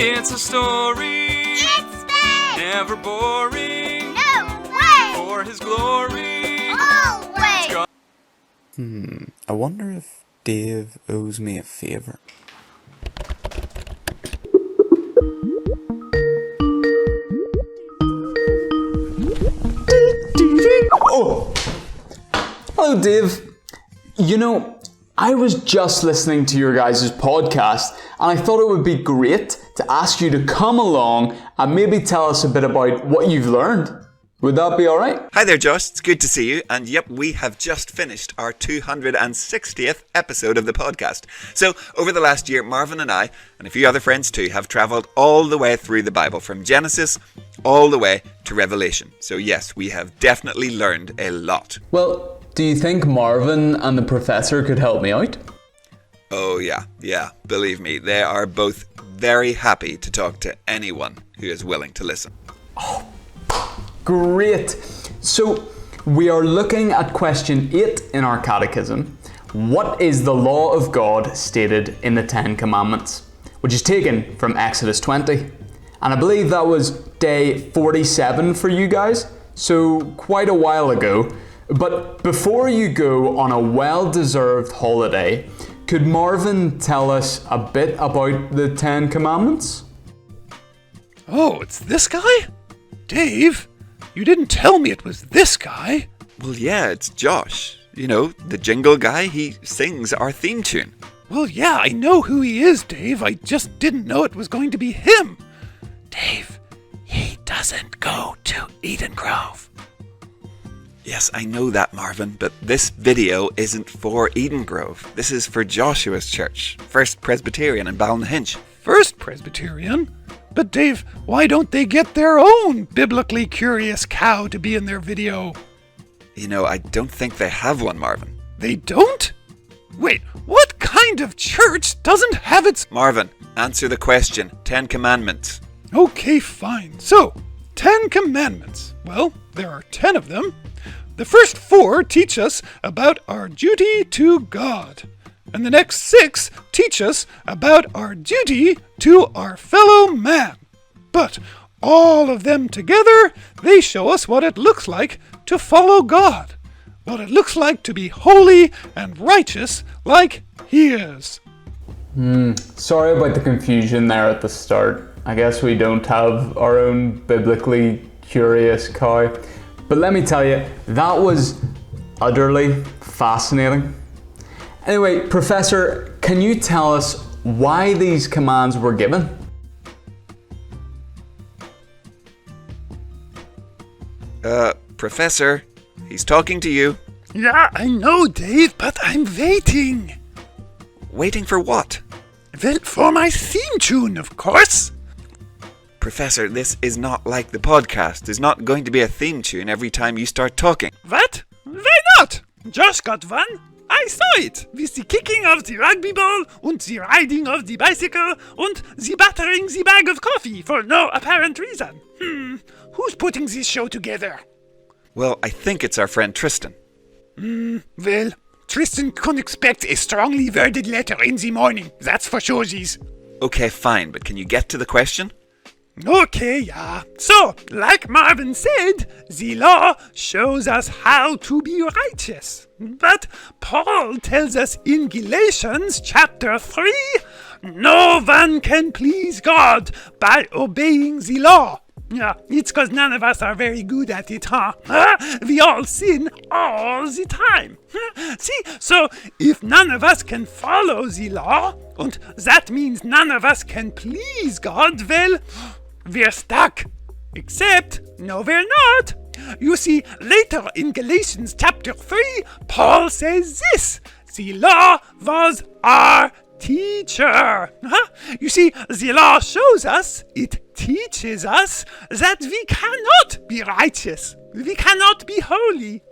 It's a story. It's fun. Never boring. No way. For his glory. Always. I wonder if Dave owes me a favour. Oh! Hello, Dave. You know, I was just listening to your guys' podcast and I thought it would be great to ask you to come along and maybe tell us a bit about what you've learned. Would that be alright? Hi there, Josh. It's good to see you. And yep, we have just finished our 260th episode of the podcast. So, over the last year, Marvin and I, and a few other friends too, have travelled all the way through the Bible, from Genesis all the way to Revelation. So yes, we have definitely learned a lot. Well, do you think Marvin and the professor could help me out? Oh yeah. Believe me, they are both very happy to talk to anyone who is willing to listen. Great! So, we are looking at question 8 in our Catechism. What is the law of God stated in the 10 Commandments? Which is taken from Exodus 20. And I believe that was day 47 for you guys, so quite a while ago. But before you go on a well-deserved holiday, could Marvin tell us a bit about the 10 Commandments? Oh, it's this guy? Dave, you didn't tell me it was this guy. Well, yeah, it's Josh. You know, the jingle guy, he sings our theme tune. Well, yeah, I know who he is, Dave. I just didn't know it was going to be him. Dave, he doesn't go to Eden Grove. Yes, I know that, Marvin, but this video isn't for Eden Grove. This is for Joshua's church, First Presbyterian in Ballinhinch. First Presbyterian? But Dave, why don't they get their own biblically curious cow to be in their video? You know, I don't think they have one, Marvin. They don't? Wait, what kind of church doesn't have its... Marvin, answer the question. 10 Commandments. Okay, fine. So, 10 Commandments. Well, there are 10 of them. The first 4 teach us about our duty to God. And the next 6 teach us about our duty to our fellow man. But all of them together, they show us what it looks like to follow God. What it looks like to be holy and righteous like He is. Sorry about the confusion there at the start. I guess we don't have our own biblically curious cow. But let me tell you, that was utterly fascinating. Anyway, Professor, can you tell us why these commands were given? Professor, he's talking to you. Yeah, I know, Dave, but I'm waiting. Waiting for what? Well, for my theme tune, of course. Professor, this is not like the podcast. There's not going to be a theme tune every time you start talking. What? Why not? Josh got one. I saw it, with the kicking of the rugby ball, and the riding of the bicycle, and the battering the bag of coffee for no apparent reason. Who's putting this show together? Well, I think it's our friend Tristan. Well, Tristan can expect a strongly worded letter in the morning, that's for sure. Okay, fine, but can you get to the question? Okay, yeah. So, like Marvin said, the law shows us how to be righteous. But Paul tells us in Galatians chapter 3, no one can please God by obeying the law. Yeah, it's because none of us are very good at it, huh? We all sin all the time. See, so if none of us can follow the law, and that means none of us can please God, well, we're stuck. Except, no, we're not. You see, later in Galatians chapter 3, Paul says this: the law was our teacher. You see, the law shows us, it teaches us that we cannot be righteous. We cannot be holy.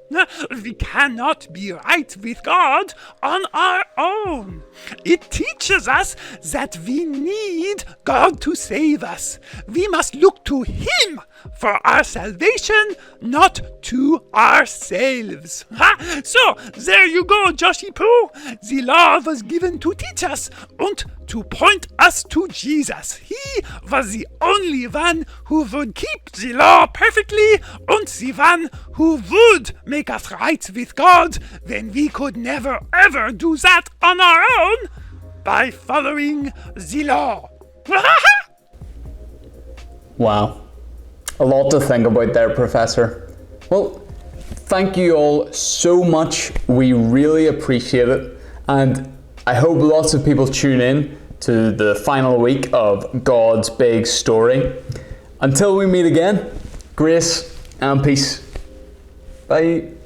We cannot be right with God on our own. It teaches us that we need God to save us. We must look to Him for our salvation, not to ourselves. So, there you go, Joshy Poo. The law was given to teach us and to point us to Jesus. He was the only one who would keep the law perfectly and the one who would make us right with God when we could never ever do that on our own by following the law. Wow. A lot to think about there, Professor. Well, thank you all so much. We really appreciate it. And I hope lots of people tune in to the final week of God's Big Story. Until we meet again, grace and peace. Bye.